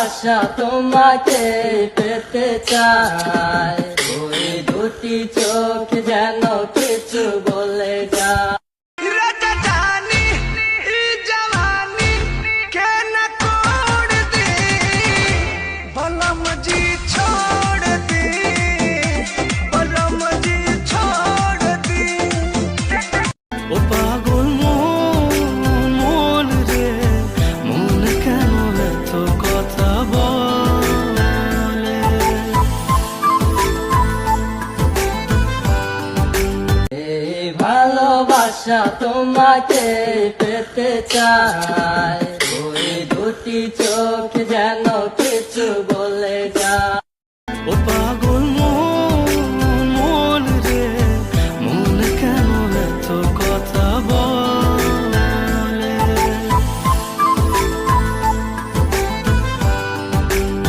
ভালোবাসা তোমাকে পেতে চাই, ওই দুটি চোখ যেন কিছু বলে যায়। ও পাগল মন রে, মন কেন এত কথা বলে? এই ভালোবাসা তোমাকে পেতে চাই, ওই দুটি চোখ যেন কিছু বলে যায়।